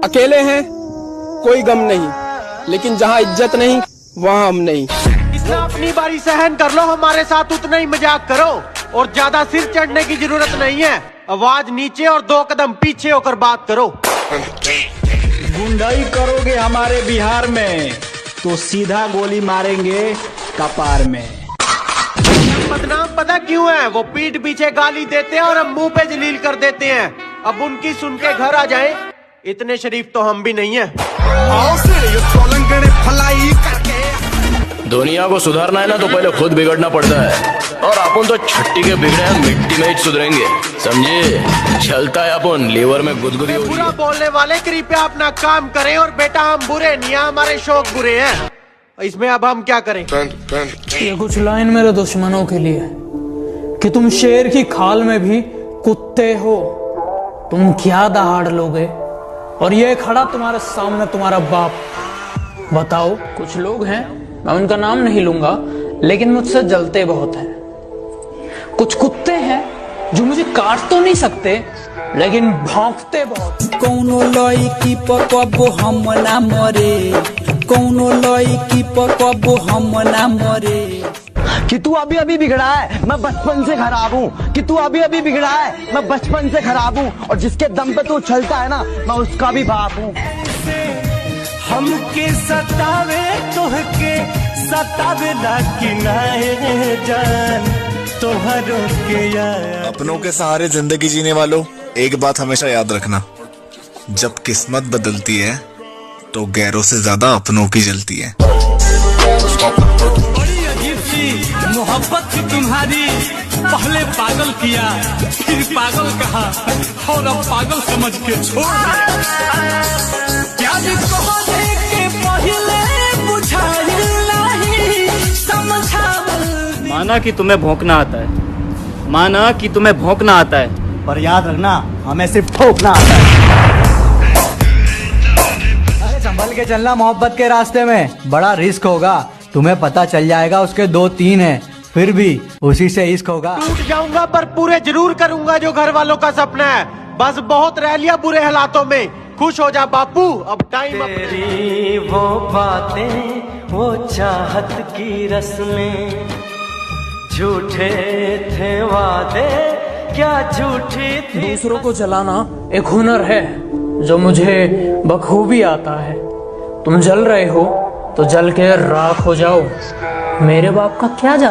अकेले हैं कोई गम नहीं, लेकिन जहाँ इज्जत नहीं वहाँ हम नहीं। इतना अपनी बारी सहन कर लो, हमारे साथ उतना ही मजाक करो और ज्यादा सिर चढ़ने की जरूरत नहीं है। आवाज नीचे और 2 कदम पीछे होकर बात करो। गुंडाई करोगे हमारे बिहार में तो सीधा गोली मारेंगे कपार में। बदनाम पता क्यों है? वो पीठ पीछे गाली देते हैं और हम मुंह पे जलील कर देते हैं। अब उनकी सुन के घर आ जाए, इतने शरीफ तो हम भी नहीं है। दुनिया को सुधारना है ना तो पहले खुद बिगड़ना पड़ता है, और अपन तो छट्टी के बिगड़े हैं, मिट्टी में ही सुधरेंगे, समझे? चलता है अपन लीवर में गुदगुदी हो रही है। बुरा बोलने वाले कृपया अपना काम करें, और बेटा हम बुरे नहीं हैं, हमारे शौक बुरे हैं। इसमें अब हम क्या करें? ये कुछ लाइन मेरे दुश्मनों के लिए कि तुम शेर की खाल में भी कुत्ते हो, तुम क्या दहाड़ लोगे? और ये खड़ा तुम्हारे सामने तुम्हारा बाप, बताओ। कुछ लोग हैं, मैं उनका नाम नहीं लूंगा, लेकिन मुझसे जलते बहुत हैं। कुछ कुत्ते हैं जो मुझे काट तो नहीं सकते, लेकिन भौंकते बहुत। कौनो लड़की पकबो हम ना मरे, कौनो लड़की पकबो हम ना मरे। कि तू अभी अभी बिगड़ा है, मैं बचपन से खराब हूँ। कि तू अभी अभी बिगड़ा है, मैं बचपन से खराब हूँ। और जिसके दम पे तू चलता है ना, मैं उसका भी बाप हूँ। हमके सतावे तोहके सतावे लाकी नाए जान तोहरो के यार। अपनों के सहारे जिंदगी जीने वालों, एक बात हमेशा याद रखना, जब किस्मत बदलती है तो गैरों से ज्यादा अपनों की जलती है। बड़ी अजीब सी मोहब्बत थी तुम्हारी, पहले पागल किया फिर पागल कहा और अब पागल समझ के छोड़ दिया। माना कि तुम्हें भौंकना आता है, माना कि तुम्हें भौंकना आता है, पर याद रखना हमें सिर्फ ठोकना आता है। अरे संभल के चलना मोहब्बत के रास्ते में, बड़ा रिस्क होगा। तुम्हें पता चल जाएगा उसके 2-3 हैं, फिर भी उसी से इश्क होगा। टूट जाऊंगा पर पूरे जरूर करूंगा जो घर वालों का सपना है। बस बहुत रह लिया बुरे हालातों में, खुश हो जा बापू, अब टाइम। तेरी वो बातें, वो चाहत की रस्में, झूठे थे वादे क्या झूठी थी। दूसरों को जलाना एक हुनर है जो मुझे बखूबी आता है। तुम जल रहे हो तो जल के राख हो जाओ, मेरे बाप का क्या जा